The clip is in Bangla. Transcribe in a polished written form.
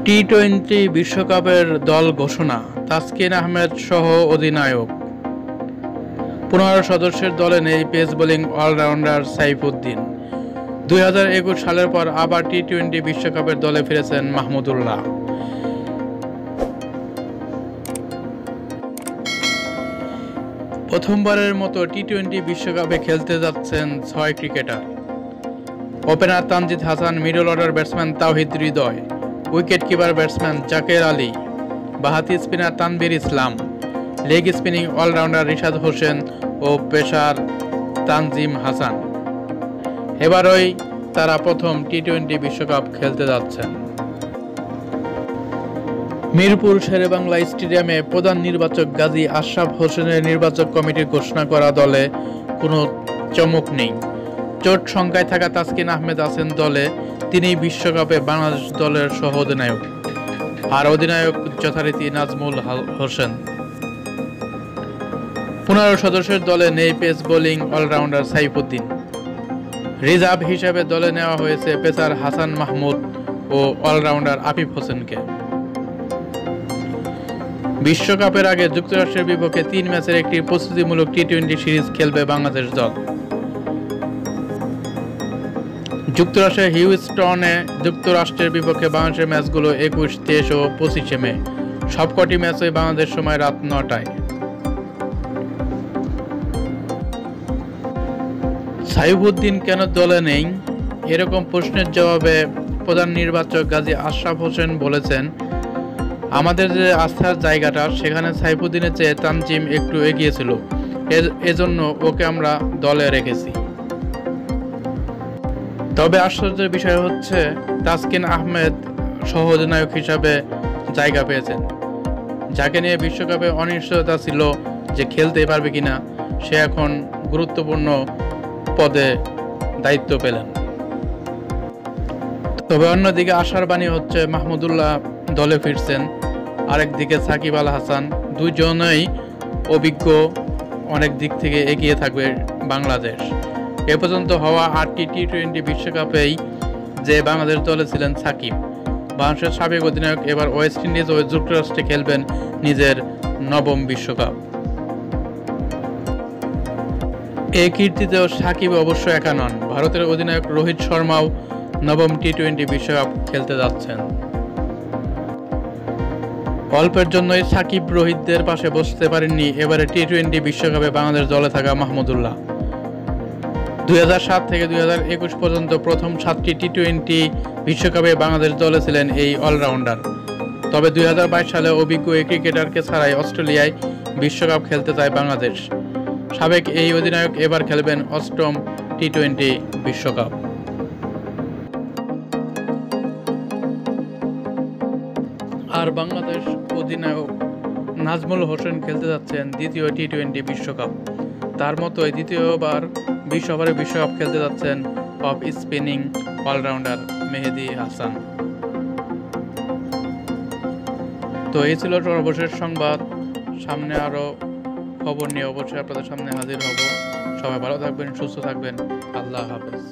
টি-টোয়েন্টি বিশ্বকাপের দল ঘোষণা, তাসকিন আহমেদ সহ অধিনায়ক। 15 সদস্যের দলে নেই পেস বোলিং অলরাউন্ডার সাইফুদ্দিন। 2021 সালের পর আবার টি-টোয়েন্টি বিশ্বকাপের দলে ফিরেছেন মাহমুদুল্লাহ। প্রথমবারের মতো টি-টোয়েন্টি বিশ্বকাপে খেলতে যাচ্ছেন 6 cricketer. Opener Tanzid Hasan, middle order batsman Towhid Hridoy, wicket keeper batsman Jaker Ali, বাঁহাতি spinner Tanvir Islam, leg spinning all-rounder Rishad Hossain ও পেসার তানজিম হাসান। এবারই তারা প্রথম টি-টোয়েন্টি বিশ্বকাপ খেলতে যাচ্ছেন। মিরপুর শেরেবাংলা স্টেডিয়ামে প্রধান নির্বাচক গাজী আশরাফ হোসেনের নির্বাচক কমিটির ঘোষণা করা দলে কোনো চমক নেই। চোট শঙ্কায় থাকা তাসকিন আহমেদ আছেন দলে, তিনি বিশ্বকাপে বাংলাদেশ দলের সহ অধিনায়ক, আর অধিনায়ক যথারীতি নাজমুল হোসেন। 15 সদস্যের দলে নেই pace bowling allrounder Saifuddin. Reserve হিসেবে দলে নেওয়া হয়েছে পেসার হাসান মাহমুদ ও অলরাউন্ডার আফিফ হোসেনকে। বিশ্বকাপের আগে যুক্তরাষ্ট্রের বিপক্ষে 3 ম্যাচের একটি প্রস্তুতিমূলক টি-টোয়েন্টি সিরিজ খেলবে বাংলাদেশ দল। যুক্তরাষ্ট্রের হিউস্টনে যুক্তরাষ্ট্রের বিপক্ষে বাংলাদেশের ম্যাচগুলো 21, 23 ও 25 মে। সবকটি ম্যাচই বাংলাদেশ সময় রাত 9টায়। সাইফুদ্দিন কেন দলে নেই, এরকম প্রশ্নের জবাবে প্রধান নির্বাচক গাজী আশরাফ হোসেন বলেছেন, আমাদের যে আস্থার জায়গাটা সেখানে সাইফুদ্দিনের চেয়ে তানজিম একটু এগিয়ে ছিল, এজন্য ওকে আমরা দলে রেখেছি। তবে আশ্চর্যের বিষয় হচ্ছে তাসকিন আহমেদ সহ অধিনায়ক হিসাবে জায়গা পেয়েছেন। যাকে নিয়ে বিশ্বকাপে অনিশ্চয়তা ছিল যে খেলতে পারবে কিনা, সে এখন গুরুত্বপূর্ণ পদে দায়িত্ব পেলেন। তবে অন্যদিকে আশার বাণী হচ্ছে মাহমুদুল্লাহ দলে ফিরছেন, আরেকদিকে সাকিব আল হাসান। দুইজনেই অভিজ্ঞ, অনেক দিক থেকে এগিয়ে থাকবে বাংলাদেশ। এ পর্যন্ত হওয়া 8টি টি-টোয়েন্টি বিশ্বকাপেই যে বাংলাদেশ দলে ছিলেন সাকিব। বাংলাদেশের সাবেক অধিনায়ক এবার ওয়েস্ট ইন্ডিজ ও যুক্তরাষ্ট্রে খেলবেন নিজের 9ম বিশ্বকাপ। এই কীর্তিতেও সাকিব অবশ্য একা নন, ভারতের অধিনায়ক রোহিত শর্মাও 9ম টি-টোয়েন্টি বিশ্বকাপ খেলতে যাচ্ছেন। অল্পের জন্যই সাকিব রোহিতদের পাশে বসতে পারেননি এবারে টি-টোয়েন্টি বিশ্বকাপে বাংলাদেশ দলে থাকা মাহমুদুল্লাহ। 2007 থেকে 2021 পর্যন্ত প্রথম 7টি টি-টোয়েন্টি বিশ্বকাপে বাংলাদেশ দলে ছিলেন এই অলরাউন্ডার। তবে 2022 সালে অভিজ্ঞ এই ক্রিকেটারকে ছাড়াই অস্ট্রেলিয়ায় বিশ্বকাপ খেলতে চায় বাংলাদেশ। সাবেক এই অধিনায়ক এবার খেলবেন 8ম টি-টোয়েন্টি বিশ্বকাপ। আর বাংলাদেশ অধিনায়ক নাজমুল হোসেন খেলতে যাচ্ছেন 2য় টি-টোয়েন্টি বিশ্বকাপ। তার মতোই 2য়বার 20 ওভারে বিশ্বকাপ খেলতে যাচ্ছেন অফ স্পিনিং অলরাউন্ডার মেহেদী হাসান। তো এই ছিল সর্বশেষ সংবাদ। সামনে আরও খবর নিয়ে অবশ্যই আপনাদের সামনে হাজির হব। সবাই ভালো থাকবেন, সুস্থ থাকবেন। আল্লাহ হাফেজ।